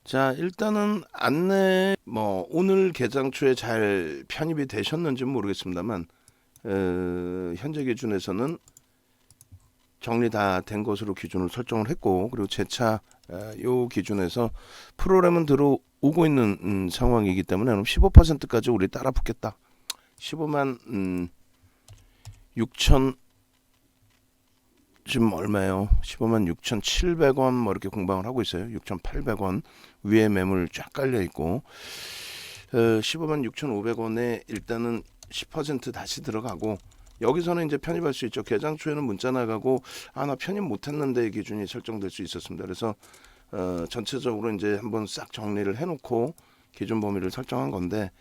자, 일단은 안내 오늘 개장 초에 잘 편입이 되셨는지는 모르겠습니다만 현재 기준에서는 정리 다 된 것으로 기준을 설정을 했고, 그리고 재차 요 기준에서 프로그램은 들어오고 있는 상황이기 때문에 그럼 15%까지 우리 따라 붙겠다. 15만 6천 지금 얼마예요? 15만 6,700원 뭐 이렇게 공방을 하고 있어요. 6,800원 위에 매물 쫙 깔려 있고 15만 6,500원에 일단은 10% 다시 들어가고, 여기서는 이제 편입할 수 있죠. 개장 초에는 문자 나가고 나 편입 못했는데 기준이 설정될 수 있었습니다. 그래서 전체적으로 이제 한번 싹 정리를 해놓고 기준 범위를 설정한 건데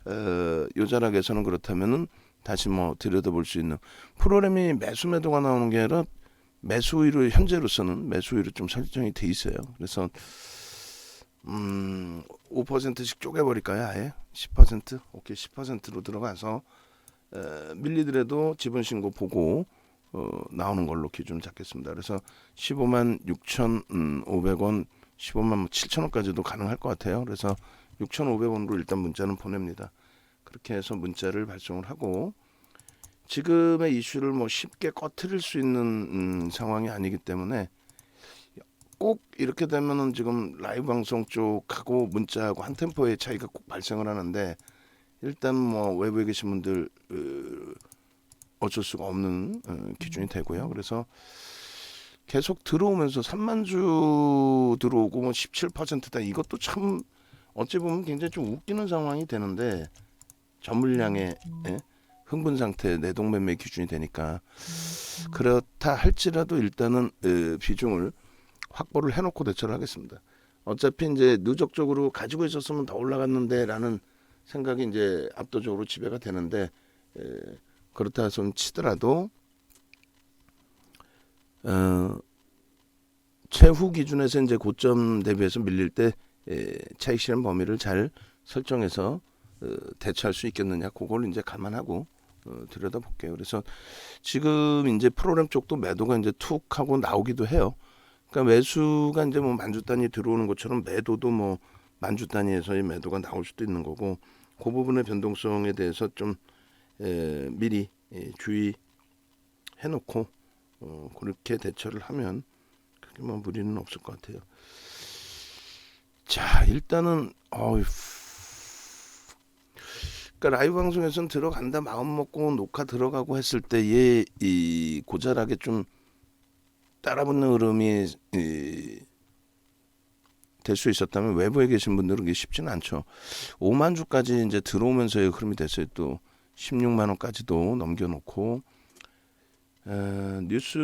요 자락에서는 그렇다면은 다시 들여다볼 수 있는 프로그램이 매수 매도가 나오는 게 아니라 매수위로 현재로서는 매수위로 좀 설정이 돼 있어요. 그래서 5%씩 쪼개버릴까요? 아예 10%? 오케이, 10%로 들어가서 밀리더라도 지분 신고 보고 나오는 걸로 기준을 잡겠습니다. 그래서 15만 6,500원, 15만 7천원까지도 가능할 것 같아요. 그래서 6,500원으로 일단 문자는 보냅니다. 그렇게 해서 문자를 발송을 하고, 지금의 이슈를 쉽게 꺼트릴 수 있는 상황이 아니기 때문에 꼭 이렇게 되면은 지금 라이브 방송 쪽하고 문자하고 한 템포의 차이가 꼭 발생을 하는데, 일단 외부에 계신 분들 어쩔 수가 없는 기준이 되고요. 그래서 계속 들어오면서 3만 주 들어오고 17%다. 이것도 참 어찌 보면 굉장히 좀 웃기는 상황이 되는데, 전물량의 흥분 상태 내동 매매 기준이 되니까 그렇다 할지라도 일단은 비중을 확보를 해놓고 대처를 하겠습니다. 어차피 이제 누적적으로 가지고 있었으면 더 올라갔는데라는 생각이 이제 압도적으로 지배가 되는데, 그렇다 손 치더라도 최후 기준에서 이제 고점 대비해서 밀릴 때 차익 실현 범위를 잘 설정해서 대처할 수 있겠느냐, 그걸 이제 감안하고 들여다볼게요. 그래서 지금 이제 프로그램 쪽도 매도가 이제 툭 하고 나오기도 해요. 그러니까 매수가 이제 만주 단위 들어오는 것처럼 매도도 만주 단위에서의 매도가 나올 수도 있는 거고, 그 부분의 변동성에 대해서 좀 미리 주의해놓고 그렇게 대처를 하면 그렇게 무리는 없을 것 같아요. 자, 일단은 그러니까 라이브 방송에서는 들어간다 마음 먹고 녹화 들어가고 했을 때에 이 고자락에 좀 따라붙는 흐름이 될 수 있었다면, 외부에 계신 분들은 그게 쉽지는 않죠. 5만 주까지 이제 들어오면서의 흐름이 됐어요. 또 16만 원까지도 넘겨놓고 뉴스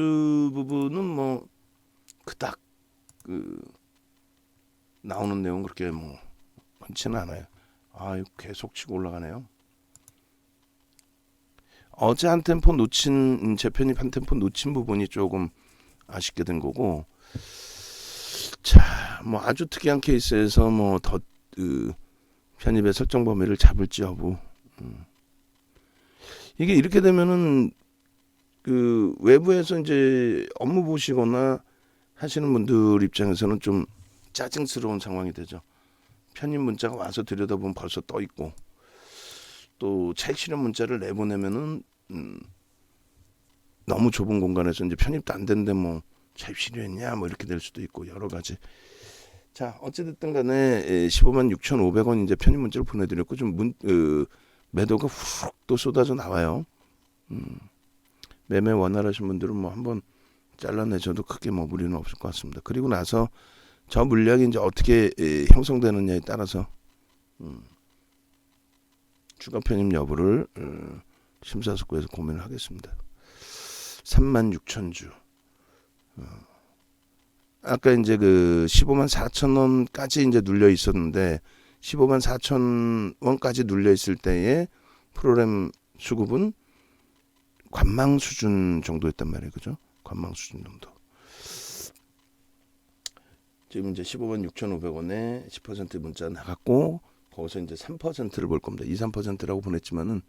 부분은 그닥 나오는 내용 그렇게 많지는 않아요. 계속 치고 올라가네요. 어제 한 템포 놓친 재편입 한 템포 놓친 부분이 조금 아쉽게 된 거고, 자, 아주 특이한 케이스에서 더 편입의 설정 범위를 잡을지 여부. 이게 이렇게 되면은 외부에서 이제 업무 보시거나 하시는 분들 입장에서는 좀 짜증스러운 상황이 되죠. 편입 문자가 와서 들여다보면 벌써 떠 있고, 또 차익 실현 문자를 내보내면은 너무 좁은 공간에서 이제 편입도 안 되는데 차익 실현했냐 이렇게 될 수도 있고, 여러 가지. 자, 어찌됐든 간에 15만 6,500원 이제 편입 문자를 보내드렸고, 좀 매도가 훅 또 쏟아져 나와요. 매매 원활하신 분들은 한번 잘라내셔도 크게 무리는 없을 것 같습니다. 그리고 나서 저 물량이 이제 어떻게 형성되느냐에 따라서 추가 편입 여부를 심사숙고해서 고민을 하겠습니다. 36,000주. 아까 이제 15만 4천 원까지 이제 눌려 있었는데, 15만 4천 원까지 눌려 있을 때의 프로그램 수급은 관망 수준 정도였단 말이에요. 그죠? 관망 수준 정도. 지금 이제 15만 6,500원에 10% 문자 나갔고, 거기서 이제 3%를 볼 겁니다. 2, 3%라고 보냈지만은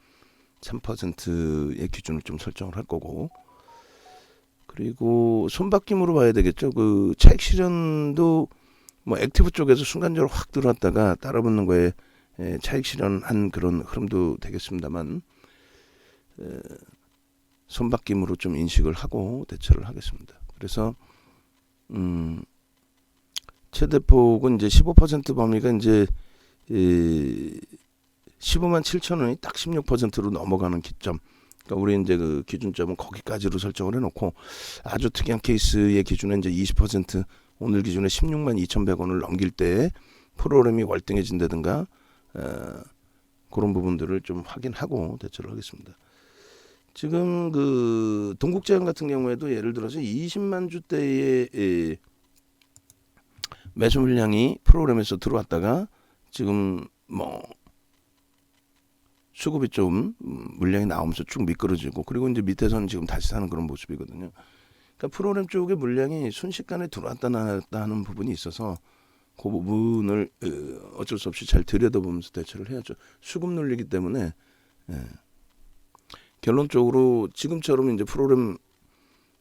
3%의 기준을 좀 설정을 할 거고, 그리고 손바뀜으로 봐야 되겠죠. 차익 실현도 뭐 액티브 쪽에서 순간적으로 확 들어왔다가 따라붙는 거에 차익 실현한 그런 흐름도 되겠습니다만 손바뀜으로 좀 인식을 하고 대처를 하겠습니다. 그래서 최대폭은 이제 15% 범위가 이제 15만 7천 원이 딱 16%로 넘어가는 기점. 그러니까 우리 이제 그 기준점은 거기까지로 설정을 해놓고 아주 특이한 케이스의 기준은 이제 20% 오늘 기준에 16만 2,100원을 넘길 때 프로그램이 월등해진다든가 그런 부분들을 좀 확인하고 대처를 하겠습니다. 지금 그 동국제약 같은 경우에도 예를 들어서 20만 주대의 매수 물량이 프로그램에서 들어왔다가 지금 뭐 수급이 좀 물량이 나오면서 쭉 미끄러지고 그리고 이제 밑에서는 지금 다시 사는 그런 모습이거든요. 그러니까 프로그램 쪽에 물량이 순식간에 들어왔다 나왔다 하는 부분이 있어서 그 부분을 어쩔 수 없이 잘 들여다보면서 대처를 해야죠. 수급 논리기 때문에 결론적으로 지금처럼 이제 프로그램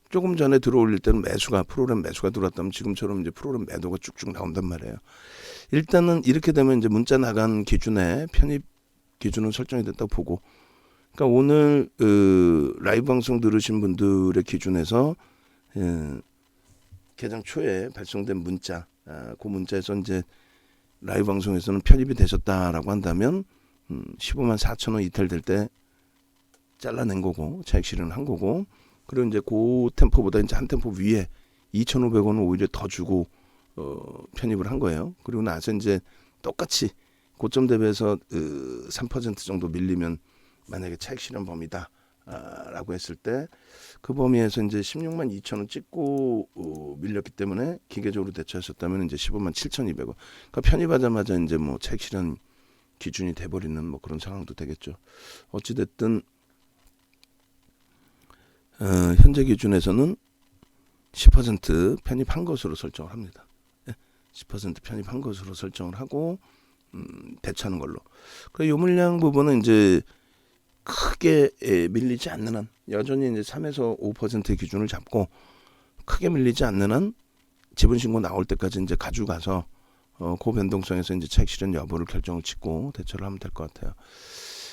조금 전에 들어올릴 때는 프로그램 매수가 들어왔다면 지금처럼 이제 프로그램 매도가 쭉쭉 나온단 말이에요. 일단은 이렇게 되면 이제 문자 나간 기준에 편입 기준은 설정이 됐다고 보고, 그러니까 오늘 라이브 방송 들으신 분들의 기준에서 개장 초에 발송된 문자, 그 문자에서 이제 라이브 방송에서는 편입이 되셨다라고 한다면 15만 4천 원 이탈될 때 잘라낸 거고 차익 실현한 거고, 그리고 이제 그 템포보다 이제 한 템포 위에 2,500원을 오히려 더 주고 편입을 한 거예요. 그리고 나서 이제 똑같이 고점 대비해서 3% 정도 밀리면 만약에 차익 실현 범위다 라고 했을 때 그 범위에서 이제 16만 2천 원 찍고 밀렸기 때문에 기계적으로 대처하셨다면 이제 15만 7,200원. 그러니까 편입하자마자 이제 뭐 차익 실현 기준이 돼버리는 뭐 그런 상황도 되겠죠. 어찌 됐든 현재 기준에서는 10% 편입한 것으로 설정을 합니다. 10% 편입한 것으로 설정을 하고 대처하는 걸로. 그 요 물량 부분은 이제 크게 밀리지 않는 한 여전히 이제 3에서 5% 기준을 잡고 크게 밀리지 않는 한 지분 신고 나올 때까지 이제 가져가서 그 변동성에서 이제 차익 실현 여부를 결정을 짓고 대처를 하면 될 것 같아요.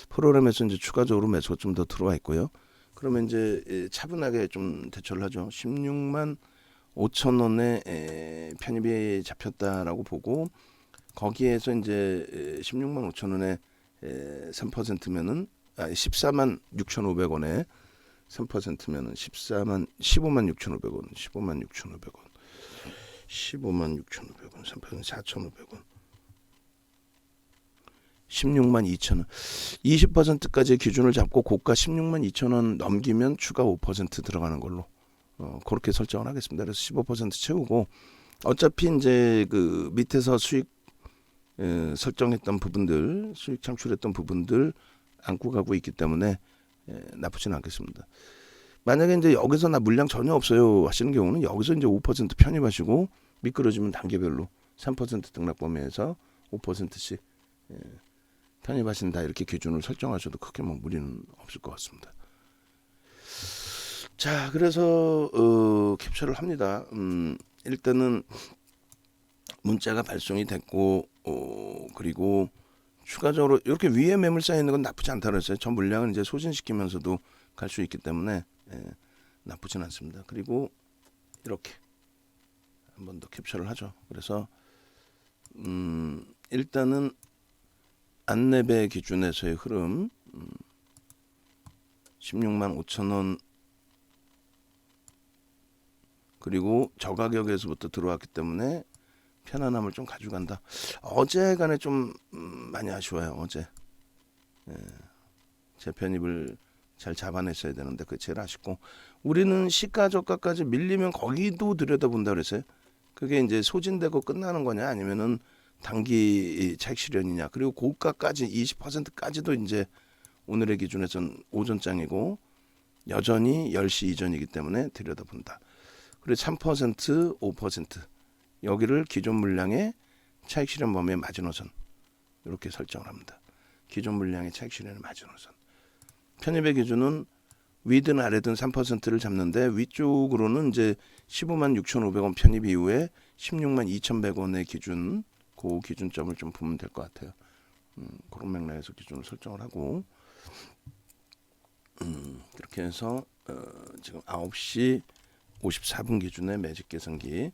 프로그램에서 이제 추가적으로 매수가 좀 더 들어와 있고요. 그러면 이제 차분하게 좀 대처를 하죠. 16만 5천 원에 편입이 잡혔다라고 보고 거기에서 이제 16만 5천 원에 3%면은 14만 6,500원에 3%면은 15만 6,500원, 15만 6,500원, 15만 6,500원, 3% 4,500원, 16만 2천 원, 20%까지 기준을 잡고 고가 16만 2천 원 넘기면 추가 5% 들어가는 걸로 그렇게 설정을 하겠습니다. 그래서 15% 채우고 어차피 이제 그 밑에서 수익 설정했던 부분들, 수익 창출했던 부분들 안고 가고 있기 때문에 나쁘지는 않겠습니다. 만약에 이제 여기서 나 물량 전혀 없어요 하시는 경우는 여기서 이제 5% 편입하시고 미끄러지면 단계별로 3% 등락 범위에서 5%씩 편입하신다 이렇게 기준을 설정하셔도 크게 뭐 무리는 없을 것 같습니다. 자, 그래서 캡처를 합니다. 일단은 문자가 발송이 됐고 그리고 추가적으로 이렇게 위에 매물 쌓여 있는 건 나쁘지 않다고 했어요. 전 물량을 이제 소진시키면서도 갈 수 있기 때문에 나쁘진 않습니다. 그리고 이렇게 한 번 더 캡처를 하죠. 그래서 일단은 안내배 기준에서의 흐름 16만 5천 원 그리고 저가격에서부터 들어왔기 때문에 편안함을 좀 가져간다. 어제간에 좀 많이 아쉬워요. 어제 재편입을 잘 잡아냈어야 되는데 그게 제일 아쉽고, 우리는 시가 저가까지 밀리면 거기도 들여다본다 그랬어요. 그게 이제 소진되고 끝나는 거냐 아니면은 단기 차익 실현이냐. 그리고 고가까지 20%까지도 이제 오늘의 기준에서는 오전장이고 여전히 10시 이전이기 때문에 들여다본다. 그리고 3%, 5% 여기를 기존 물량의 차익 실현 범위의 마지노선 이렇게 설정을 합니다. 기존 물량의 차익 실현의 마지노선. 편입의 기준은 위든 아래든 3%를 잡는데 위쪽으로는 이제 15만 6,500원 편입 이후에 16만 2,100원의 기준, 그 기준점을 좀 보면 될 것 같아요. 그런 맥락에서 기준을 설정을 하고 그렇게 해서 지금 9시 54분 기준의 매직 계산기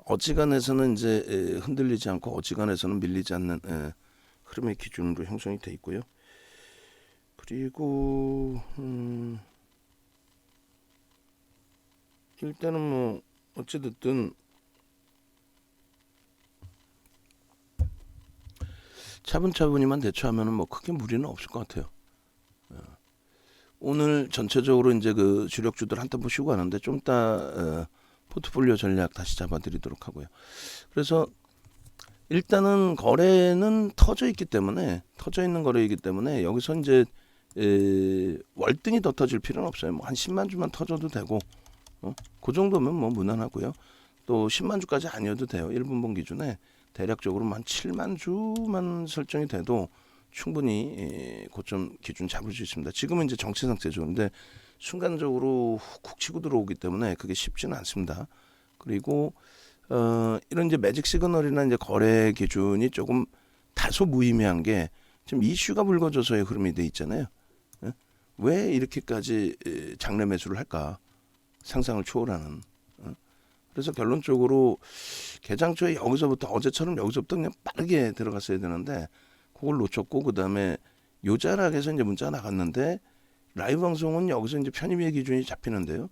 어지간해서는 이제 흔들리지 않고 어지간해서는 밀리지 않는 흐름의 기준으로 형성이 돼 있고요. 그리고 일단은 뭐 어찌됐든 차분차분히만 대처하면은 뭐 크게 무리는 없을 것 같아요. 오늘 전체적으로 이제 그 주력주들 한 템포 쉬고 가는데 좀 이따 포트폴리오 전략 다시 잡아드리도록 하고요. 그래서 일단은 거래는 터져 있는 거래이기 때문에 여기서 이제 월등히 더 터질 필요는 없어요. 뭐 한 10만 주만 터져도 되고, 그 정도면 뭐 무난하고요. 또 10만 주까지 아니어도 돼요. 1분봉 기준에 대략적으로 한 7만 주만 설정이 돼도 충분히 고점 기준 잡을 수 있습니다. 지금은 이제 정체 상태죠. 근데 순간적으로 훅 치고 들어오기 때문에 그게 쉽지는 않습니다. 그리고 이런 이제 매직 시그널이나 이제 거래 기준이 조금 다소 무의미한 게 지금 이슈가 불거져서의 흐름이 돼 있잖아요. 왜 이렇게까지 장내 매수를 할까? 상상을 초월하는. 그래서 결론적으로 개장 초에 여기서부터 어제처럼 여기서부터 그냥 빠르게 들어갔어야 되는데 그걸 놓쳤고 그다음에 요자락에서 이제 문자가 나갔는데 라이브 방송은 여기서 이제 편입의 기준이 잡히는데요.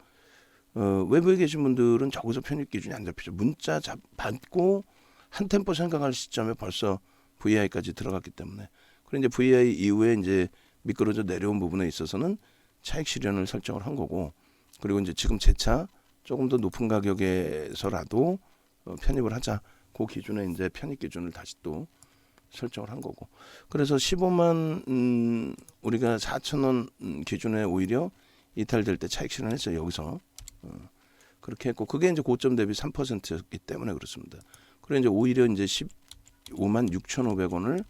외부에 계신 분들은 저기서 편입 기준이 안 잡히죠. 문자 받고 한 템포 생각할 시점에 벌써 VI까지 들어갔기 때문에. 그리고 이제 VI 이후에 이제 미끄러져 내려온 부분에 있어서는 차익 실현을 설정을 한 거고, 그리고 이제 지금 제 차 조금 더 높은 가격에서라도 편입을 하자. 그 기준에 이제 편입 기준을 다시 또 설정을 한 거고. 그래서 15만 우리가 4,000원 기준에 오히려 이탈될 때 차익 실현했어요. 여기서 그렇게 했고 그게 이제 고점 대비 3%였기 때문에 그렇습니다. 그리고 이제 오히려 이제 15만 6,500원을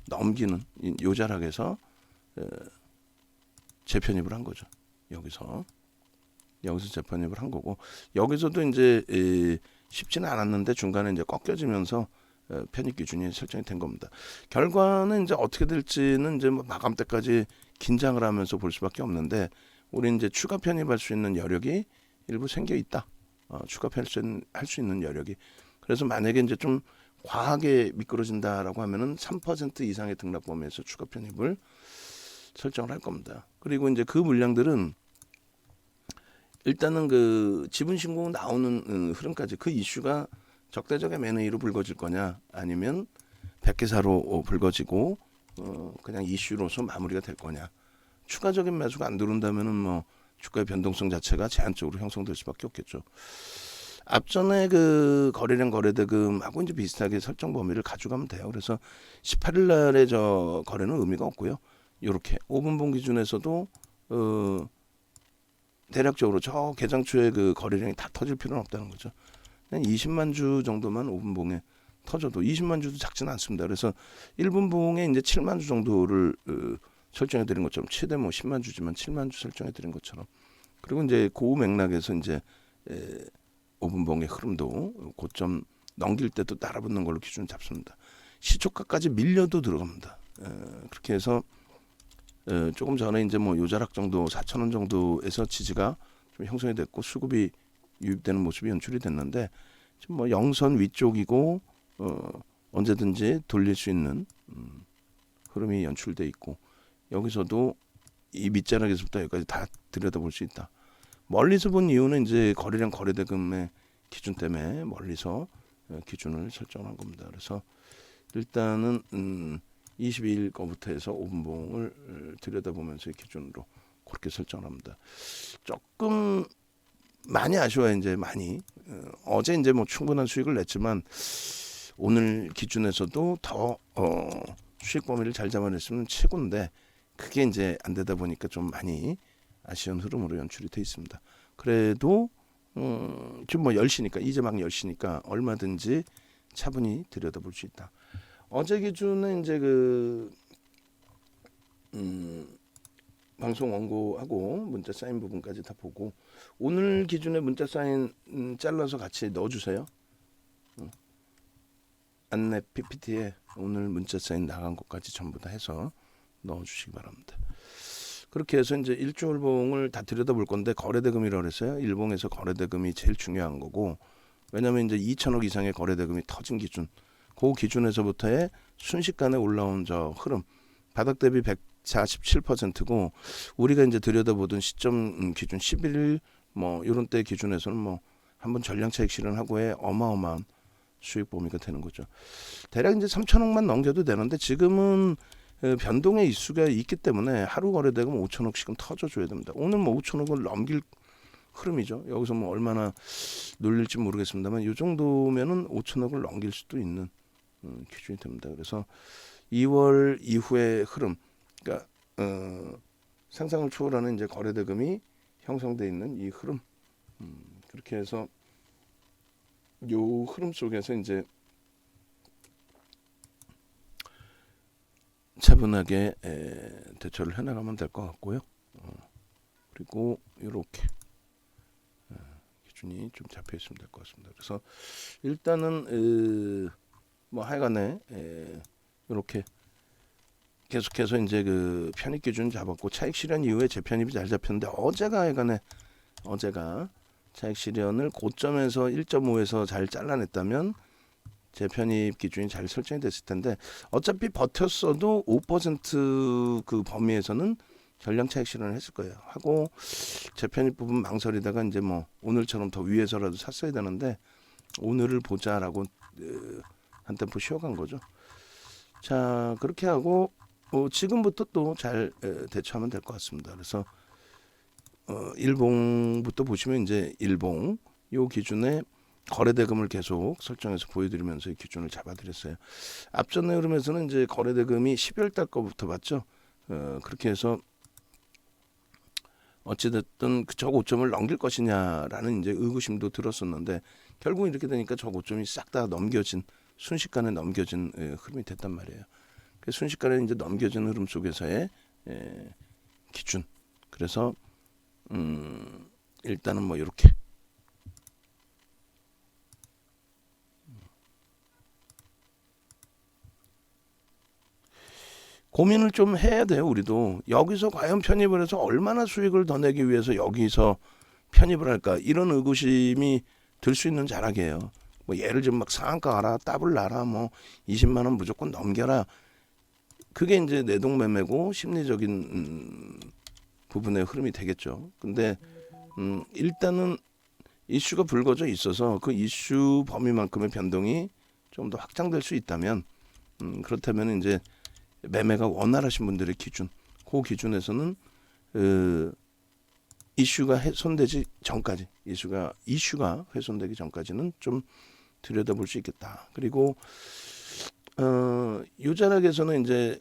넘기는 요자락에서 재편입을 한 거죠. 여기서 재편입을 한 거고 여기서도 이제 쉽지는 않았는데 중간에 이제 꺾여지면서 편입 기준이 설정이 된 겁니다. 결과는 이제 어떻게 될지는 이제 뭐 마감 때까지 긴장을 하면서 볼 수밖에 없는데 우리 이제 추가 편입할 수 있는 여력이 일부 생겨 있다. 추가 편입할 수 있는 여력이. 그래서 만약에 이제 좀 과하게 미끄러진다라고 하면은 3% 이상의 등락 범위에서 추가 편입을 설정을 할 겁니다. 그리고 이제 그 물량들은 일단은 그 지분 신고 나오는 흐름까지 그 이슈가 적대적 M&A로 불거질 거냐 아니면 백계사로 불거지고 그냥 이슈로서 마무리가 될 거냐. 추가적인 매수가 안 들어온다면은 뭐 주가의 변동성 자체가 제한적으로 형성될 수밖에 없겠죠. 앞전에 그 거래량 거래대금하고 이제 비슷하게 설정 범위를 가져가면 돼요. 그래서 18일 날에 저 거래는 의미가 없고요. 이렇게 5분봉 기준에서도 대략적으로 저 개장 초에 그 거래량이 다 터질 필요는 없다는 거죠. 그냥 20만 주 정도만 5분봉에 터져도 20만 주도 작지는 않습니다. 그래서 1분봉에 이제 7만 주 정도를 설정해 드린 것처럼 최대 뭐 10만 주지만 7만 주 설정해 드린 것처럼. 그리고 이제 그 맥락에서 이제 5분봉의 흐름도 고점 넘길 때도 따라붙는 걸로 기준 잡습니다. 시초가까지 밀려도 들어갑니다. 그렇게 해서 조금 전에 이제 뭐 요자락 정도 4,000원 정도에서 지지가 좀 형성이 됐고 수급이 유입되는 모습이 연출이 됐는데 지금 뭐 영선 위쪽이고 언제든지 돌릴 수 있는 흐름이 연출돼 있고 여기서도 이 밑자락에서부터 여기까지 다 들여다볼 수 있다. 멀리서 본 이유는 이제 거래량 거래대금의 기준 때문에 멀리서 기준을 설정한 겁니다. 그래서 일단은 22일 거부터 해서 5분봉을 들여다보면서 기준으로 그렇게 설정합니다. 조금 많이 아쉬워요. 이제 많이 어제 이제 뭐 충분한 수익을 냈지만 오늘 기준에서도 더 수익 범위를 잘 잡아냈으면 최고인데 그게 이제 안 되다 보니까 좀 많이 아쉬운 흐름으로 연출이 돼 있습니다. 그래도 지금 뭐 10시니까 이제 막 10시니까 얼마든지 차분히 들여다볼 수 있다. 어제 기준은 이제 그 방송 원고하고 문자 사인 부분까지 다 보고 오늘 기준에 문자 사인 잘라서 같이 넣어주세요. 안내 PPT에 오늘 문자 사인 나간 것까지 전부 다 해서 넣어주시기 바랍니다. 그렇게 해서 이제 1조 일봉을 다 들여다볼 건데 거래대금이라고 그랬어요. 일봉에서 거래대금이 제일 중요한 거고 왜냐하면 이제 2천억 이상의 거래대금이 터진 기준 그 기준에서부터의 순식간에 올라온 저 흐름 바닥 대비 147%고 우리가 이제 들여다보던 시점 기준 11일 뭐 이런 때 기준에서는 뭐 한번 전량 차익 실현하고의 어마어마한 수익 범위가 되는 거죠. 대략 이제 3천억만 넘겨도 되는데 지금은 변동의 이슈가 있기 때문에 하루 거래대금 5천억씩은 터져줘야 됩니다. 오늘 뭐 5천억을 넘길 흐름이죠. 여기서 뭐 얼마나 눌릴지 모르겠습니다만 이 정도면은 5천억을 넘길 수도 있는 기준이 됩니다. 그래서 2월 이후의 흐름, 그러니까 상상을 초월하는 이제 거래대금이 형성돼 있는 이 흐름, 그렇게 해서 요 흐름 속에서 이제 차분하게 대처를 해나가면 될 것 같고요. 그리고 이렇게 기준이 좀 잡혀 있으면 될 것 같습니다. 그래서 일단은 뭐 하여간에 이렇게 계속해서 이제 그 편입 기준 잡았고 차익 실현 이후에 재편입이 잘 잡혔는데 어제가 하여간에 차익 실현을 고점에서 1.5에서 잘 잘라냈다면 재편입 기준이 잘 설정이 됐을 텐데 어차피 버텼어도 5%그 범위에서는 전량 차익 실현을 했을 거예요. 하고 재편입 부분 망설이다가 이제 뭐 오늘처럼 더 위에서라도 샀어야 되는데 오늘을 보자라고 한 템포 쉬어간 거죠. 자 그렇게 하고 지금부터 또 잘 대처하면 될 것 같습니다. 그래서 일봉부터 보시면 이제 일봉 요 기준에 거래대금을 계속 설정해서 보여드리면서 이 기준을 잡아드렸어요. 앞전의 흐름에서는 이제 거래대금이 12월 달 거부터 봤죠. 그렇게 해서 어찌됐든 저 고점을 넘길 것이냐라는 이제 의구심도 들었었는데 결국 이렇게 되니까 저 고점이 싹 다 넘겨진 순식간에 넘겨진 흐름이 됐단 말이에요. 순식간에 이제 넘겨진 흐름 속에서의 기준. 그래서 일단은 뭐 이렇게 고민을 좀 해야 돼요. 우리도 여기서 과연 편입을 해서 얼마나 수익을 더 내기 위해서 여기서 편입을 할까 이런 의구심이 들 수 있는 자락이에요. 뭐 예를 들면 막 상한가 알아 더블 나라 뭐 20만 원 무조건 넘겨라. 그게 이제 내동매매고 심리적인 부분의 흐름이 되겠죠. 근데 일단은 이슈가 불거져 있어서 그 이슈 범위만큼의 변동이 좀 더 확장될 수 있다면 그렇다면 이제 매매가 원활하신 분들의 기준, 그 기준에서는 이슈가 훼손되지 전까지, 이슈가 훼손되기 전까지는 좀 들여다볼 수 있겠다. 그리고 요 자락에서는 이제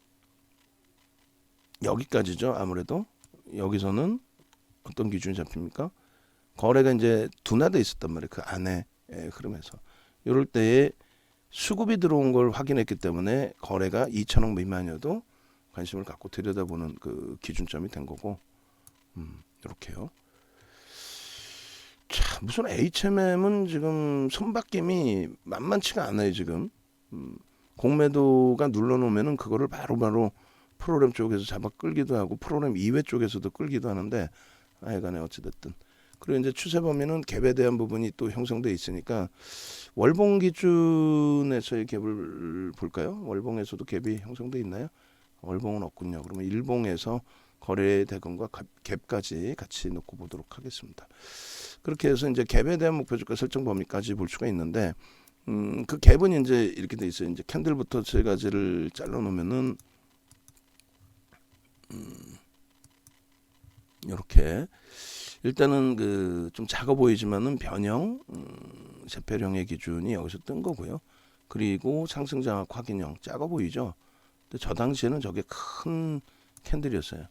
여기까지죠. 아무래도 여기서는 어떤 기준이 잡힙니까? 거래가 이제 둔화돼 있었단 말이에요. 그 안에 흐름에서 이럴 때에 수급이 들어온 걸 확인했기 때문에 거래가 2천억 미만이어도 관심을 갖고 들여다보는 그 기준점이 된 거고 이렇게요. 자, 무슨 HMM은 지금 손바뀜이 만만치가 않아요. 지금 공매도가 눌러놓으면은 그거를 바로바로 프로그램 쪽에서 잡아 끌기도 하고 프로그램 이외 쪽에서도 끌기도 하는데 하여간에 어찌됐든 그리고 이제 추세 범위는 갭에 대한 부분이 또 형성돼 있으니까 월봉 기준에서의 갭을 볼까요? 월봉에서도 갭이 형성돼 있나요? 월봉은 없군요. 그러면 일봉에서 거래 대금과 갭까지 같이 놓고 보도록 하겠습니다. 그렇게 해서 이제 갭에 대한 목표 주가 설정 범위까지 볼 수가 있는데 그 갭은 이제 이렇게 돼 있어요. 이제 캔들부터 세 가지를 잘라 놓으면은 이렇게 일단은 그 좀 작아 보이지만은 변형 세폐령의 기준이 여기서 뜬 거고요. 그리고 상승장악 확인형 작아 보이죠. 근데 저 당시에는 저게 큰 캔들이었어요.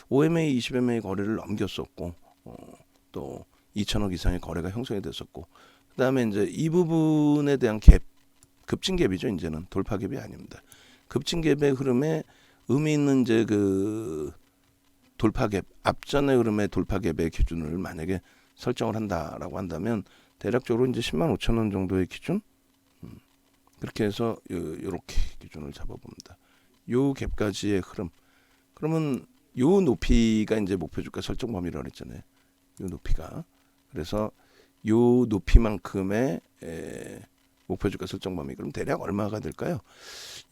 OMA, 20MA 거래를 넘겼었고 또 2천억 이상의 거래가 형성이 됐었고 그다음에 이제 이 부분에 대한 갭 급진 갭이죠. 이제는 돌파 갭이 아닙니다. 급진 갭의 흐름에 의미 있는 이제 그 돌파갭 앞전의 흐름의 돌파갭의 기준을 만약에 설정을 한다라고 한다면 대략적으로 이제 10만 5천 원 정도의 기준 그렇게 해서 요렇게 기준을 잡아봅니다. 요 갭까지의 흐름 그러면 요 높이가 이제 목표 주가 설정 범위라고 했잖아요. 요 높이가 그래서 요 높이만큼의 목표 주가 설정 범위 그럼 대략 얼마가 될까요?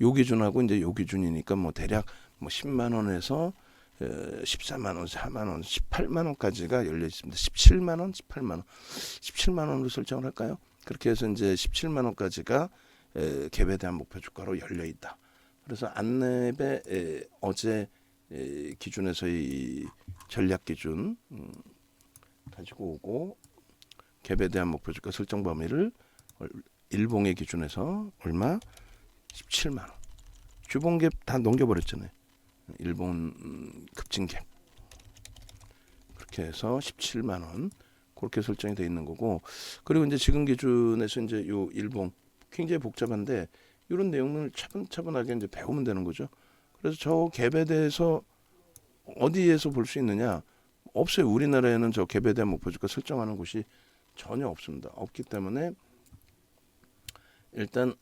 요 기준하고 이제 요 기준이니까 뭐 대략 뭐 10만 원에서 14만 원, 4만 원, 18만 원까지가 열려 있습니다. 17만 원, 18만 원, 17만 원으로 설정을 할까요? 그렇게 해서 이제 17만 원까지가 갭에 대한 목표 주가로 열려 있다. 그래서 안랩의 어제 기준에서의 전략 기준 가지고 오고 갭에 대한 목표 주가 설정 범위를 일봉의 기준에서 얼마? 17만 원. 주봉 갭 다 넘겨버렸잖아요. 일본 급진 갭 그렇게 해서 17만 원 그렇게 설정이 되어 있는 거고 그리고 이제 지금 기준에서 이제 요 일봉 굉장히 복잡한데 이런 내용을 차분차분하게 이제 배우면 되는 거죠. 그래서 저 갭에 대해서 어디에서 볼 수 있느냐? 없어요. 우리나라에는 저 갭에 대한 목표 주가 설정하는 곳이 전혀 없습니다. 없기 때문에 일단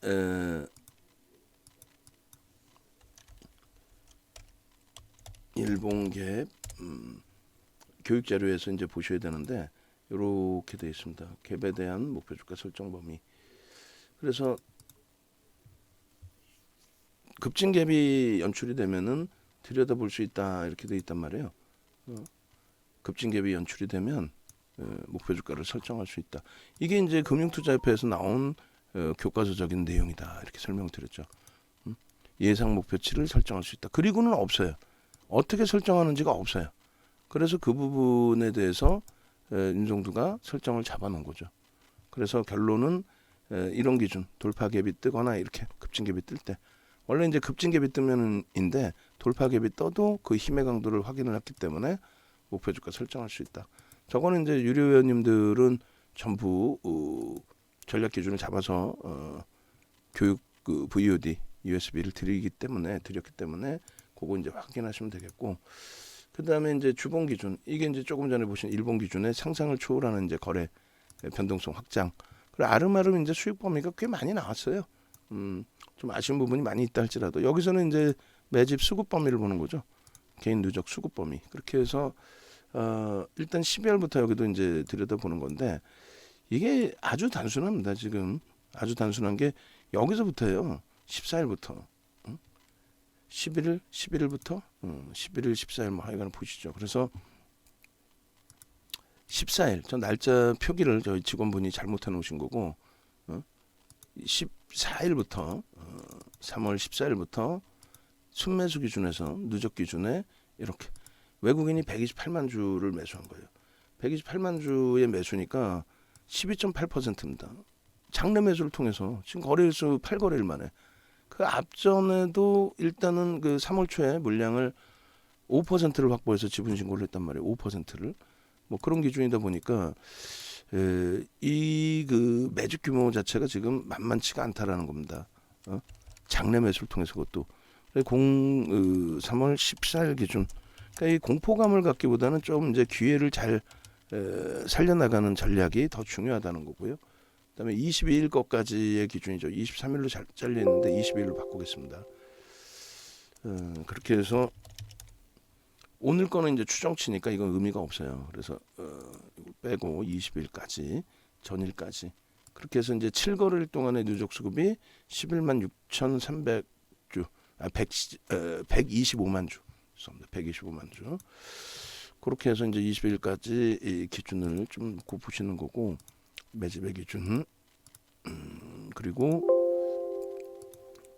일본 갭 교육 자료에서 이제 보셔야 되는데 이렇게 되어 있습니다. 갭에 대한 목표 주가 설정 범위. 그래서 급진 갭이 연출이 되면은 들여다볼 수 있다 이렇게 되어 있단 말이에요. 급진 갭이 연출이 되면 목표 주가를 설정할 수 있다. 이게 이제 금융투자협회에서 나온 교과서적인 내용이다 이렇게 설명드렸죠. 예상 목표치를 설정할 수 있다. 그리고는 없어요. 어떻게 설정하는지가 없어요. 그래서 그 부분에 대해서 윤종두가 설정을 잡아놓은 거죠. 그래서 결론은 이런 기준 돌파갭이 뜨거나 이렇게 급진갭이 뜰 때 원래 이제 급진갭이 뜨면인데 돌파갭이 떠도 그 힘의 강도를 확인을 했기 때문에 목표 주가 설정할 수 있다. 저거는 이제 유료 회원님들은 전부 전략 기준을 잡아서 교육 그 VOD USB를 드렸기 때문에 그거 이제 확인하시면 되겠고 그 다음에 이제 주봉 기준 이게 이제 조금 전에 보신 일본 기준의 상상을 초월하는 이제 거래 변동성 확장 그리고 아름아름 이제 수익 범위가 꽤 많이 나왔어요. 좀 아쉬운 부분이 많이 있다 할지라도 여기서는 이제 매집 수급 범위를 보는 거죠. 개인 누적 수급 범위 그렇게 해서 일단 12월부터 여기도 이제 들여다보는 건데 이게 아주 단순합니다. 지금 아주 단순한 게 여기서부터예요. 14일부터 11일부터 11일 14일 뭐 하여간 보시죠. 그래서 14일 저 날짜 표기를 저희 직원분이 잘못해 놓으신 거고 14일부터 3월 14일부터 순매수 기준에서 누적 기준에 이렇게 외국인이 128만 주를 매수한 거예요. 128만 주의 매수니까 12.8%입니다. 장내 매수를 통해서 지금 거래일수 8거래일 만에 그 앞전에도 일단은 그 3월 초에 물량을 5%를 확보해서 지분 신고를 했단 말이에요. 5%를 뭐 그런 기준이다 보니까 이 그 매집 규모 자체가 지금 만만치가 않다라는 겁니다. 장내 매수를 통해서 그것도 3월 14일 기준 그러니까 이 공포감을 갖기보다는 좀 이제 기회를 잘 살려나가는 전략이 더 중요하다는 거고요. 그다음에 22일 것까지의 기준이죠. 23일로 잘려 있는데 22일로 바꾸겠습니다. 그렇게 해서 오늘 거는 이제 추정치니까 이건 의미가 없어요. 그래서 빼고 20일까지 전일까지 그렇게 해서 이제 7거래일 동안의 누적 수급이 11만 6,300주, 125만 주, 죄송합니다. 125만 주. 그렇게 해서 이제 20일까지 이 기준을 좀 보시는 거고 매집의 기준. 그리고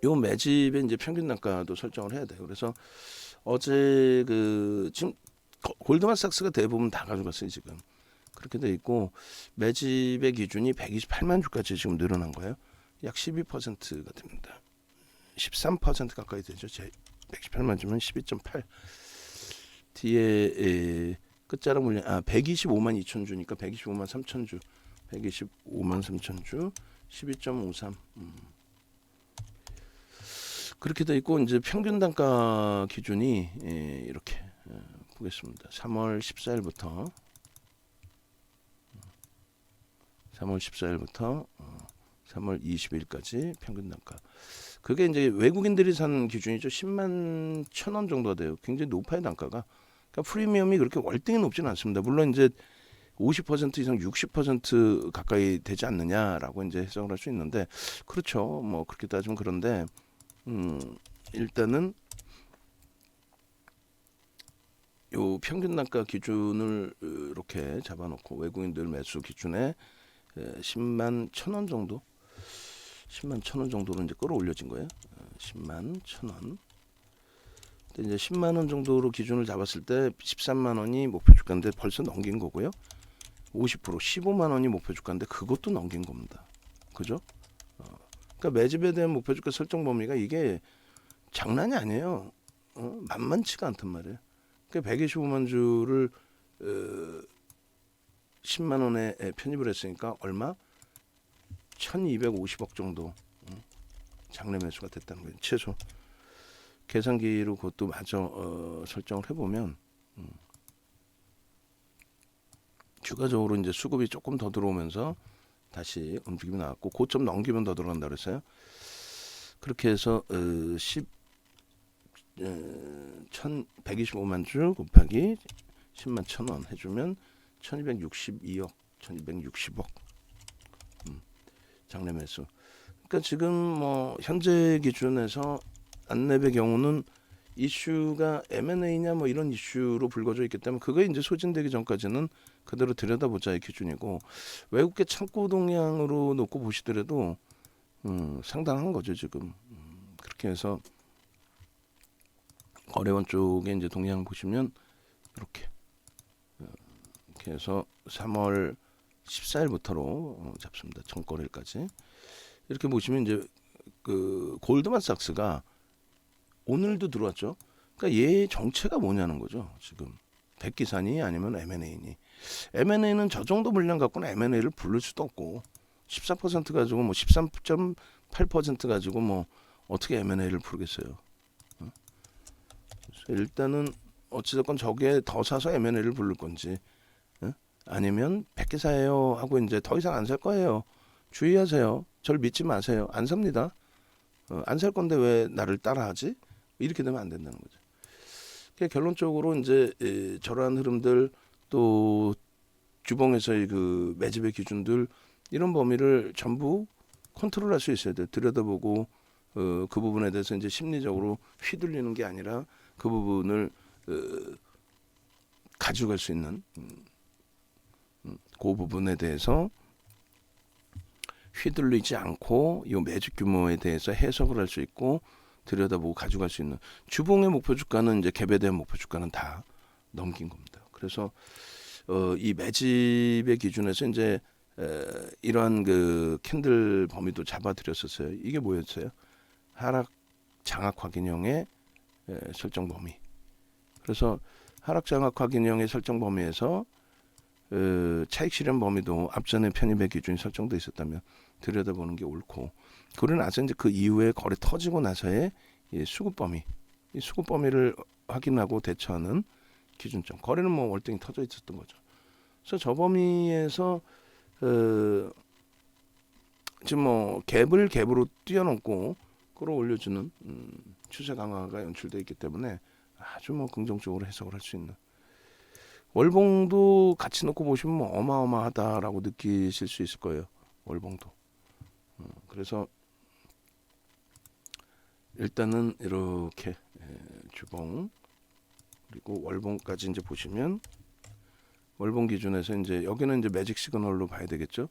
요 매집의 이제 평균 단가도 설정을 해야 돼요. 그래서 어제 그 지금 골드만삭스가 대부분 다 가져갔어요 지금. 그렇게 돼 있고 매집의 기준이 128만 주까지 지금 늘어난 거예요. 약 12%가 됩니다. 13% 가까이 되죠. 제 118만 주면 12.8. 뒤에 끝자락 물량 125만 2천 주니까 125만 3천 주. 125만 3천 주 12.53. 그렇게 돼 있고 이제 평균 단가 기준이 이렇게 보겠습니다. 3월 14일부터 3월 20일까지 평균 단가. 그게 이제 외국인들이 산 기준이죠. 10만 1,000원 정도 돼요. 굉장히 높아요, 단가가. 그러니까 프리미엄이 그렇게 월등히 높지는 않습니다. 물론 이제 50% 이상 60% 가까이 되지 않느냐라고 이제 해석을 할 수 있는데, 그렇죠. 뭐 그렇게 따지면 그런데 일단은 요 평균 단가 기준을 이렇게 잡아놓고 외국인들 매수 기준에 10만 1,000원 정도, 10만 1,000원 정도로 이제 끌어올려진 거예요. 10만 1,000원. 근데 이제 10만 원 정도로 기준을 잡았을 때 13만 원이 목표 주가인데 벌써 넘긴 거고요. 50% 15만 원이 목표 주가인데 그것도 넘긴 겁니다. 그죠? 그러니까 매집에 대한 목표 주가 설정 범위가 이게 장난이 아니에요. 만만치가 않단 말이에요. 그러니까 125만 주를 10만 원에 편입을 했으니까 얼마? 1250억 정도 장내 매수가 됐다는 거예요. 최소. 계산기로 그것도 마저 설정을 해보면 추가적으로 이제 수급이 조금 더 들어오면서 다시 움직임이 나왔고 고점 넘기면 더 들어간다 그랬어요. 그렇게 해서 125만 주 곱하기 10만 1,000원 해주면 1262억 1260억 장내 매수. 그러니까 지금 뭐 현재 기준에서 안랩의 경우는 이슈가 M&A냐 뭐 이런 이슈로 불거져 있기 때문에 그거 이제 소진되기 전까지는 그대로 들여다보자의 기준이고, 외국계 창고 동향으로 놓고 보시더라도 상당한 거죠 지금. 그렇게 해서 거래원 쪽에 이제 동향 보시면 이렇게 해서 3월 14일부터로 잡습니다. 청거래일까지. 이렇게 보시면 이제 그 골드만삭스가 오늘도 들어왔죠. 그러니까 얘 정체가 뭐냐는 거죠. 지금 백기산이 아니면 M&A니. M&A는 저 정도 물량 갖고는 M&A를 부를 수도 없고 14% 가지고 뭐 13.8% 가지고 뭐 어떻게 M&A를 부르겠어요. 일단은 어찌됐건 저게 더 사서 M&A를 부를 건지 아니면 100개 사예요 하고 이제 더 이상 안 살 거예요. 주의하세요. 절 믿지 마세요. 안 삽니다. 안 살 건데 왜 나를 따라하지? 이렇게 되면 안 된다는 거죠. 그러니까 결론적으로 이제 저러한 흐름들 또 주봉에서의 그 매집의 기준들 이런 범위를 전부 컨트롤할 수 있어야 돼. 들여다보고 그 부분에 대해서 이제 심리적으로 휘둘리는 게 아니라 그 부분을 가져갈 수 있는 그 부분에 대해서 휘둘리지 않고 이 매집 규모에 대해서 해석을 할 수 있고 들여다보고 가져갈 수 있는 주봉의 목표 주가는 이제 갭에 대한 목표 주가는 다 넘긴 겁니다. 그래서 이 매집의 기준에서 이제 이러한 그 캔들 범위도 잡아드렸었어요. 이게 뭐였어요? 하락 장악 확인형의 설정 범위. 그래서 하락 장악 확인형의 설정 범위에서 차익 실현 범위도 앞전에 편입의 기준이 설정돼 있었다면 들여다보는 게 옳고, 그러고 나서 이제 그 이후에 거래 터지고 나서의 수급 범위, 이 수급 범위를 확인하고 대처하는 기준점. 거래는 뭐 월등히 터져 있었던 거죠. 그래서 저 범위에서 지금 뭐 갭을 갭으로 뛰어넘고 끌어올려주는 추세 강화가 연출되어 있기 때문에 아주 뭐 긍정적으로 해석을 할 수 있는, 월봉도 같이 놓고 보시면 뭐 어마어마하다라고 느끼실 수 있을 거예요. 월봉도. 그래서 일단은 이렇게 주봉 그리고 월봉까지 이제 보시면 월봉 기준에서 이제 여기는 이제 매직 시그널로 봐야 되겠죠.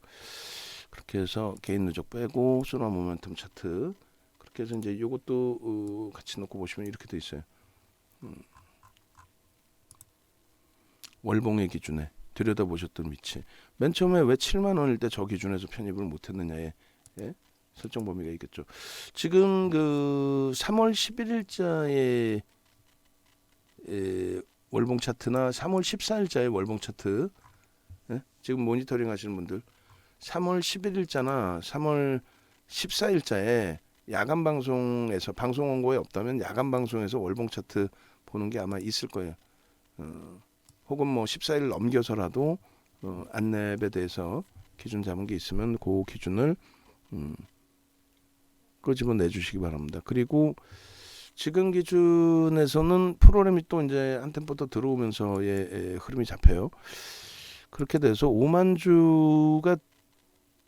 그렇게 해서 개인 누적 빼고 소나 모멘텀 차트, 그렇게 해서 이제 이것도 같이 놓고 보시면 이렇게 돼 있어요. 월봉의 기준에 들여다보셨던 위치. 맨 처음에 왜 7만 원일 때 저 기준에서 편입을 못했느냐에 설정 범위가 있겠죠. 지금 그 3월 11일자의 월봉 차트나 3월 14일자의 월봉 차트, 지금 모니터링 하시는 분들 3월 11일자나 3월 14일자에 야간 방송에서 방송 원고에 없다면 야간 방송에서 월봉 차트 보는 게 아마 있을 거예요. 혹은 뭐 14일 넘겨서라도 안랩에 대해서 기준 잡은 게 있으면 그 기준을 끄집어내 주시기 바랍니다. 그리고 지금 기준에서는 프로그램이 또 이제 한 템포 더 들어오면서의 흐름이 잡혀요. 그렇게 돼서 5만 주가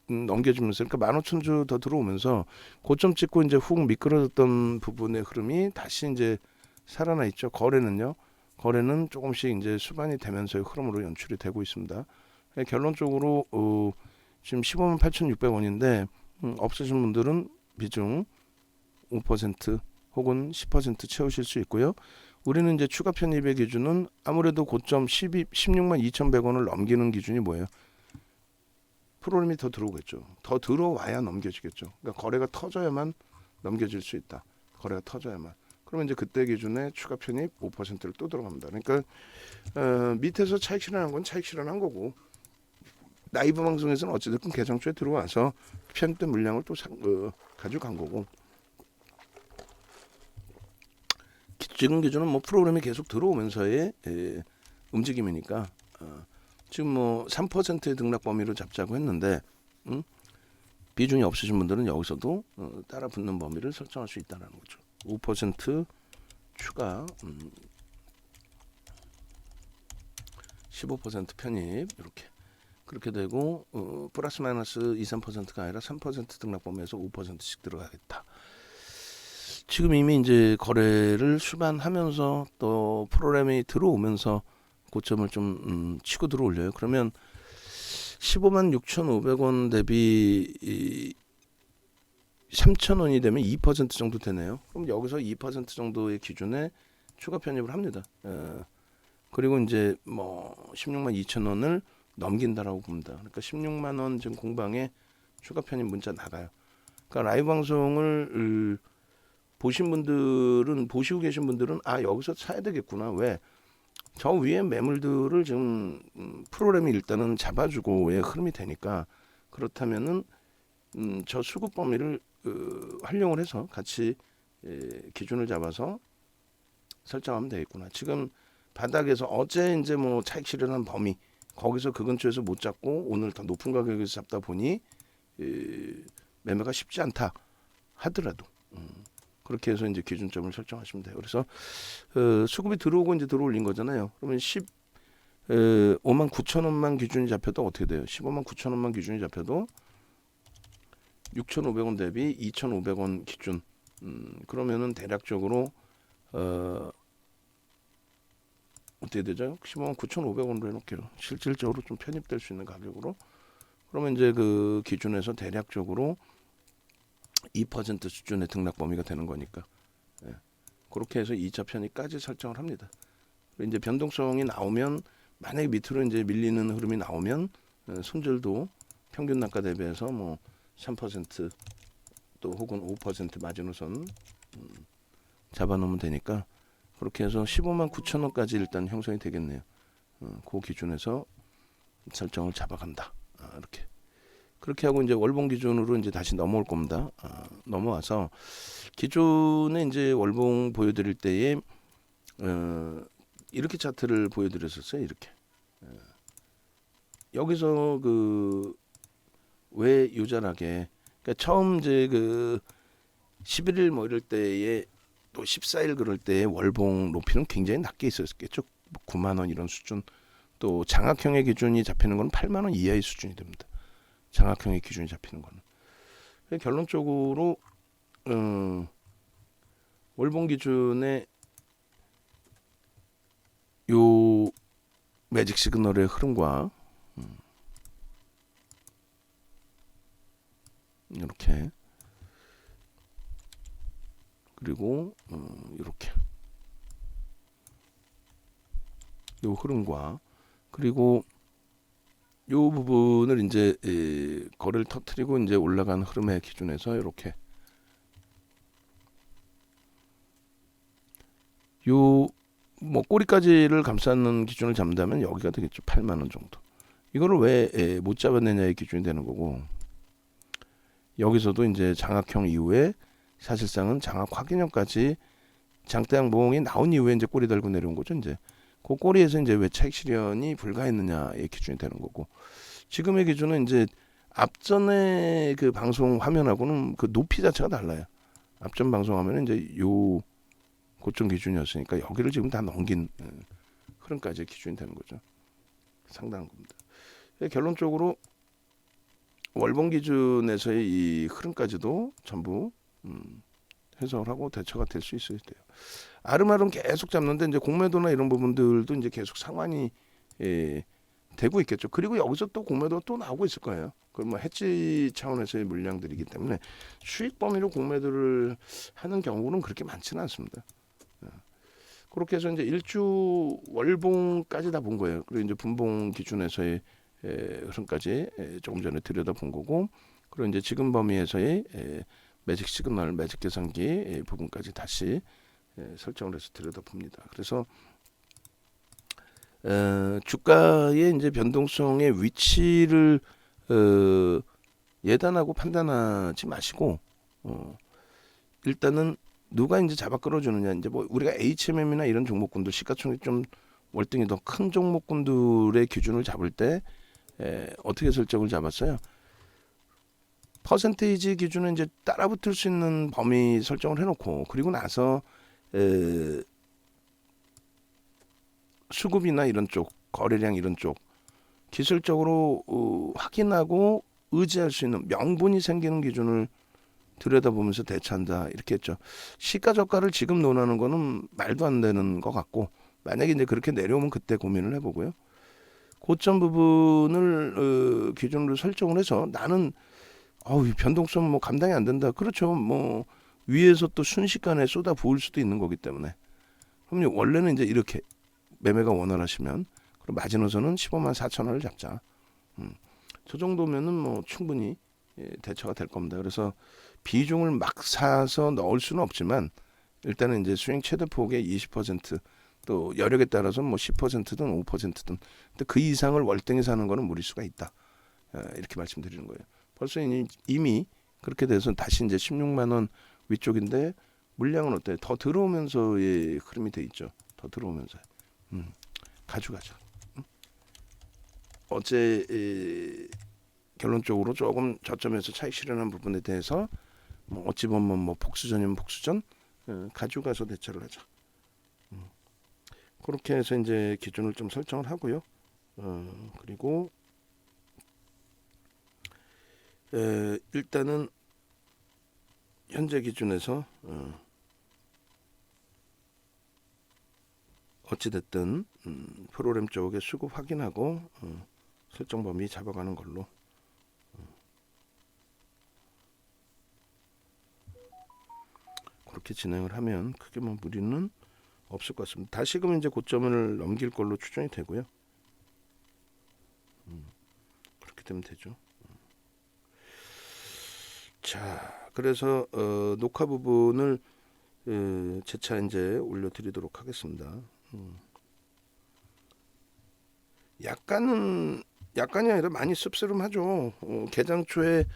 넘겨주면서, 그러니까 15,000주 더 들어오면서 고점 찍고 이제 훅 미끄러졌던 부분의 흐름이 다시 이제 살아나 있죠. 거래는 조금씩 이제 수반이 되면서의 흐름으로 연출이 되고 있습니다. 결론적으로 지금 15만 8,600원인데 없으신 분들은 비중 5% 혹은 10% 채우실 수 있고요. 우리는 이제 추가 편입의 기준은 아무래도 고점 16만 2,100원을 넘기는 기준이 뭐예요? 프로그램이 더 들어오겠죠. 더 들어와야 넘겨지겠죠. 그러니까 거래가 터져야만 넘겨질 수 있다. 거래가 터져야만. 그러면 이제 그때 기준에 추가 편입 5%를 또 들어갑니다. 그러니까 밑에서 차익 실현한 건 차익 실현한 거고, 라이브 방송에서는 어찌됐든 개장초에 들어와서 편입된 물량을 또 가져간 거고, 지금 기준은 뭐 프로그램이 계속 들어오면서의 움직임이니까 지금 뭐 3%의 등락 범위로 잡자고 했는데 비중이 없으신 분들은 여기서도 따라 붙는 범위를 설정할 수 있다는 거죠. 5% 추가 15% 편입 이렇게 그렇게 되고 플러스 마이너스 2, 3%가 아니라 3% 등락 범위에서 5%씩 들어가겠다. 지금 이미 이제 거래를 수반하면서 또 프로그램이 들어오면서 고점을 좀 치고 들어올려요. 그러면 15만 6,500원 대비 3,000원이 되면 2% 정도 되네요. 그럼 여기서 2% 정도의 기준에 추가 편입을 합니다. 그리고 이제 뭐 16만 2,000원을 넘긴다라고 봅니다. 그러니까 16만 원 지금 공방에 추가 편입 문자 나가요. 그러니까 라이브 방송을 보시고 계신 분들은 여기서 사야 되겠구나. 왜? 저 위에 매물들을 지금 프로그램이 일단은 잡아주고의 흐름이 되니까, 그렇다면은 저 수급 범위를 활용을 해서 같이 기준을 잡아서 설정하면 되겠구나. 지금 바닥에서 어제 이제 뭐 차익 실현한 범위 거기서 그 근처에서 못 잡고 오늘 더 높은 가격에서 잡다 보니 매매가 쉽지 않다 하더라도 그렇게 해서 이제 기준점을 설정하시면 돼요. 그래서 수급이 들어오고 이제 들어올린 거잖아요. 그러면 15만 9천 원만 기준이 잡혀도 어떻게 돼요? 15만 9천 원만 기준이 잡혀도 6,500원 대비 2,500원 기준. 그러면은 대략적으로 어떻게 되죠? 15만 9,500원으로 해놓기로 실질적으로 좀 편입될 수 있는 가격으로. 그러면 이제 그 기준에서 대략적으로 2% 수준의 등락 범위가 되는 거니까 그렇게 해서 2차 편입까지 설정을 합니다. 이제 변동성이 나오면 만약에 밑으로 이제 밀리는 흐름이 나오면 손절도 평균 단가 대비해서 뭐 3% 또 혹은 5% 마지노선 잡아놓으면 되니까 그렇게 해서 15만 9천 원까지 일단 형성이 되겠네요. 그 기준에서 설정을 잡아간다. 이렇게. 그렇게 하고 이제 월봉 기준으로 이제 다시 넘어올 겁니다. 넘어와서 기존에 이제 월봉 보여드릴 때에 이렇게 차트를 보여드렸었어요. 이렇게 여기서 그 왜 요절하게 그러니까 처음 이제 그 11일 뭐 이럴 때에 또 14일 그럴 때의 월봉 높이는 굉장히 낮게 있었겠죠. 9만 원 이런 수준. 또 장악형의 기준이 잡히는 건 8만 원 이하의 수준이 됩니다. 장악형의 기준이 잡히는 거는. 결론적으로 월봉 기준의 요 매직 시그널의 흐름과 이렇게 그리고 이렇게 요 흐름과 그리고 요 부분을 이제 거래를 터트리고 이제 올라간 흐름의 기준에서 이렇게 요 뭐 꼬리까지를 감싸는 기준을 잡는다면 여기가 되겠죠. 8만 원 정도. 이거를 왜 못 잡아내냐의 기준이 되는 거고 여기서도 이제 장악형 이후에 사실상은 장악 확인형까지 장대양봉이 나온 이후에 이제 꼬리 달고 내려온 거죠. 이제 그 꼬리에서 이제 왜 차익 실현이 불가했느냐의 기준이 되는 거고, 지금의 기준은 이제 앞전에 그 방송 화면하고는 그 높이 자체가 달라요. 앞전 방송 화면은 이제 요 고점 기준이었으니까 여기를 지금 다 넘긴 흐름까지 기준이 되는 거죠. 상당한 겁니다. 결론적으로 월봉 기준에서의 이 흐름까지도 전부 해석을 하고 대처가 될 수 있어야 돼요. 아름아름 계속 잡는데 이제 공매도나 이런 부분들도 이제 계속 상환이 되고 있겠죠. 그리고 여기서 또 공매도 또 나오고 있을 거예요. 그럼 뭐 해지 차원에서의 물량들이기 때문에 수익 범위로 공매도를 하는 경우는 그렇게 많지는 않습니다. 그렇게 해서 이제 일주 월봉까지 다 본 거예요. 그리고 이제 분봉 기준에서의 흐름까지 조금 전에 들여다본 거고, 그리고 이제 지금 범위에서의 매직 시그널, 매직 계산기 부분까지 다시 설정을 해서 들여다봅니다. 그래서 주가의 이제 변동성의 위치를 예단하고 판단하지 마시고, 일단은 누가 이제 잡아 끌어주느냐, 이제 뭐 우리가 HMM이나 이런 종목군들, 시가총액 좀 월등히 더 큰 종목군들의 기준을 잡을 때 어떻게 설정을 잡았어요? 퍼센테이지 기준은 이제 따라붙을 수 있는 범위 설정을 해놓고, 그리고 나서 수급이나 이런 쪽, 거래량 이런 쪽 기술적으로 확인하고 의지할 수 있는 명분이 생기는 기준을 들여다보면서 대처한다, 이렇게 했죠. 시가 저가를 지금 논하는 거는 말도 안 되는 것 같고, 만약에 이제 그렇게 내려오면 그때 고민을 해보고요. 고점 부분을 기준으로 설정을 해서 나는 변동성 뭐 감당이 안 된다. 그렇죠. 뭐 위에서 또 순식간에 쏟아 부을 수도 있는 거기 때문에. 그럼 원래는 이제 이렇게 매매가 원활하시면 그럼 마지노선은 15만 4천 원을 잡자. 저 정도면은 뭐 충분히 대처가 될 겁니다. 그래서 비중을 막 사서 넣을 수는 없지만 일단은 이제 수익 최대 폭의 20%, 또 여력에 따라서 뭐 10%든 5%든, 근데 그 이상을 월등히 사는 거는 무리수가 있다. 이렇게 말씀드리는 거예요. 벌써 이미 그렇게 돼서 다시 이제 16만 원 위쪽인데 물량은 어때요? 더 들어오면서의 흐름이 돼 있죠. 더 들어오면서 가져가자. 어제 결론적으로 조금 저점에서 차익 실현한 부분에 대해서 뭐 어찌 보면 뭐 복수전이면 복수전, 가져가서 대처를 하자. 그렇게 해서 이제 기준을 좀 설정을 하고요. 그리고 일단은 현재 기준에서 어찌됐든 프로그램 쪽에 수급 확인하고 설정 범위 잡아가는 걸로 그렇게 진행을 하면 크게 뭐 무리는 없을 것 같습니다. 다시금 이제 고점을 넘길 걸로 추정이 되고요. 그렇게 되면 되죠. 자, 그래서 녹화 부분을 재차 이제 올려드리도록 하겠습니다. 약간이 아니라 많이 씁쓸하죠. 개장 초에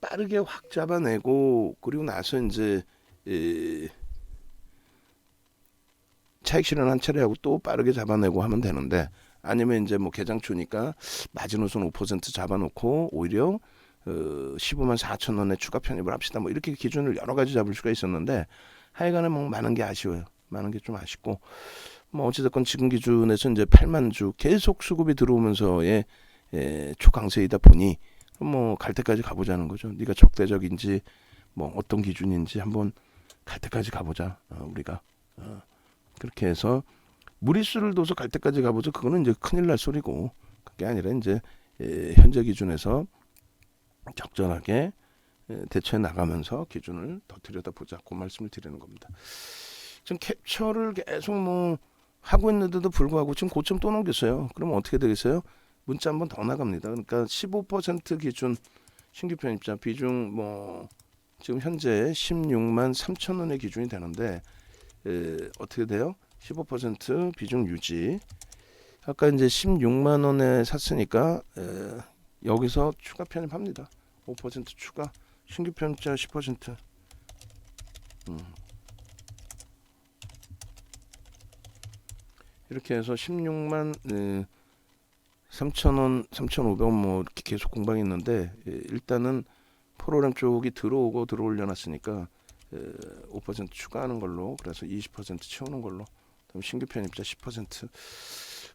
빠르게 확 잡아내고, 그리고 나서 이제 차익 실현 한 차례 하고 또 빠르게 잡아내고 하면 되는데, 아니면 이제 뭐 개장 초니까 마지노선 5% 잡아놓고 오히려 15만 4천 원에 추가 편입을 합시다. 뭐 이렇게 기준을 여러 가지 잡을 수가 있었는데, 하여간에 뭐 많은 게 아쉬워요. 많은 게 좀 아쉽고, 뭐 어찌됐건 지금 기준에서 이제 8만 주 계속 수급이 들어오면서의 초강세이다 보니 뭐 갈 때까지 가보자는 거죠. 네가 적대적인지 뭐 어떤 기준인지 한번 갈 때까지 가보자. 우리가 그렇게 해서 무리수를 둬서 갈 때까지 가보자. 그거는 이제 큰일 날 소리고, 그게 아니라 이제 현재 기준에서 적절하게 대처해 나가면서 기준을 더 들여다보자, 그 말씀을 드리는 겁니다. 지금 캡처를 계속 뭐 하고 있는데도 불구하고 지금 고점 또 넘겼어요. 그러면 어떻게 되겠어요? 문자 한번 더 나갑니다. 그러니까 15% 기준 신규 편입자 비중 뭐 지금 현재 16만 3천 원의 기준이 되는데 어떻게 돼요? 15% 비중 유지. 아까 이제 16만 원에 샀으니까 여기서 추가 편입합니다. 5% 추가. 신규 편입자 10%. 이렇게 해서 16만 3,000원, 3,500원 뭐 이렇게 계속 공방이 있는데 일단은 프로그램 쪽이 들어오고 들어올려놨으니까 5% 추가하는 걸로, 그래서 20% 채우는 걸로, 그다음 신규 편입자 10%.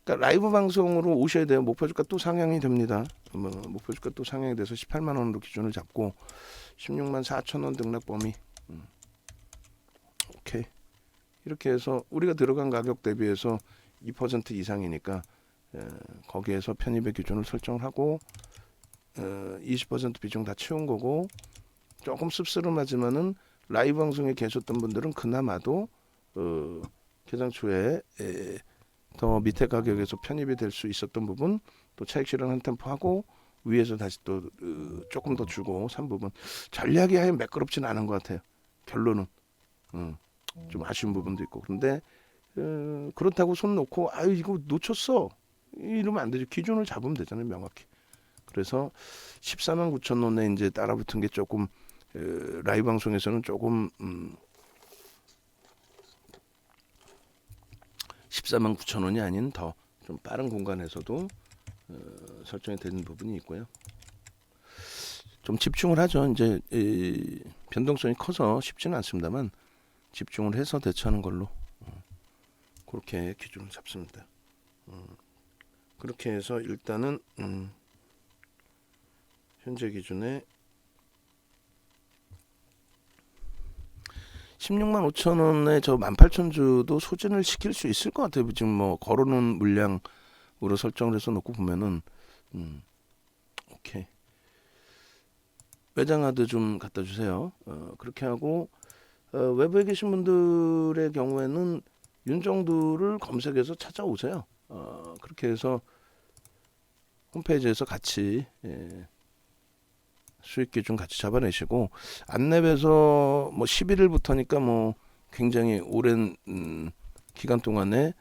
그러니까 라이브 방송으로 오셔야 돼요. 목표 주가 또 상향이 됩니다. 목표 주가 또 상향이 돼서 18만 원으로 기준을 잡고 16만 4천 원 등락 범위. 오케이. 이렇게 해서 우리가 들어간 가격 대비해서 2% 이상이니까 거기에서 편입의 기준을 설정을 하고 20% 비중 다 채운 거고, 조금 씁쓸하지만은 라이브 방송에 계셨던 분들은 그나마도 개장 초에 더 밑에 가격에서 편입이 될 수 있었던 부분, 또 차익 실현 한 템포 하고 위에서 다시 또 조금 더 주고 산 부분, 전략이 아예 매끄럽지는 않은 것 같아요. 결론은 좀 아쉬운 부분도 있고. 그런데 그렇다고 손 놓고 아유 이거 놓쳤어 이러면 안 되죠. 기준을 잡으면 되잖아요, 명확히. 그래서 14만 9천 원에 이제 따라붙은 게 조금 라이브 방송에서는 조금 14만 9천 원이 아닌 더 좀 빠른 공간에서도 설정이 되는 부분이 있고요. 좀 집중을 하죠. 이제 변동성이 커서 쉽지는 않습니다만 집중을 해서 대처하는 걸로 그렇게 기준을 잡습니다. 그렇게 해서 일단은 현재 기준에 16만 5천 원에 저 18,000주도 소진을 시킬 수 있을 것 같아요. 지금 뭐 걸어놓은 물량으로 설정을 해서 놓고 보면은 오케이. 매장하드 좀 갖다 주세요. 그렇게 하고 외부에 계신 분들의 경우에는 윤정두를 검색해서 찾아오세요. 그렇게 해서 홈페이지에서 같이 수익 기준 같이 잡아내시고, 안랩에서 뭐 11일부터니까 뭐 굉장히 오랜 기간 동안에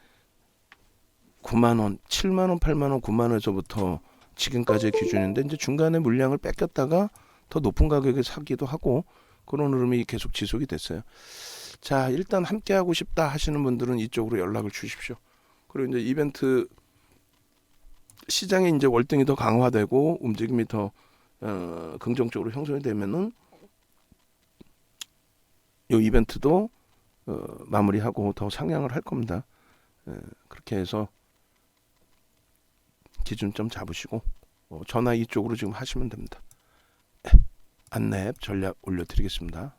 9만 원, 7만 원, 8만 원, 9만 원에서부터 지금까지의 기준인데 이제 중간에 물량을 뺏겼다가 더 높은 가격에 사기도 하고 그런 흐름이 계속 지속이 됐어요. 자, 일단 함께 하고 싶다 하시는 분들은 이쪽으로 연락을 주십시오. 그리고 이제 이벤트 시장이 이제 월등히 더 강화되고 움직임이 더 긍정적으로 형성이 되면은 이 이벤트도 마무리하고 더 상향을 할 겁니다. 그렇게 해서 기준점 잡으시고 전화 이쪽으로 지금 하시면 됩니다. 안내 전략 올려드리겠습니다.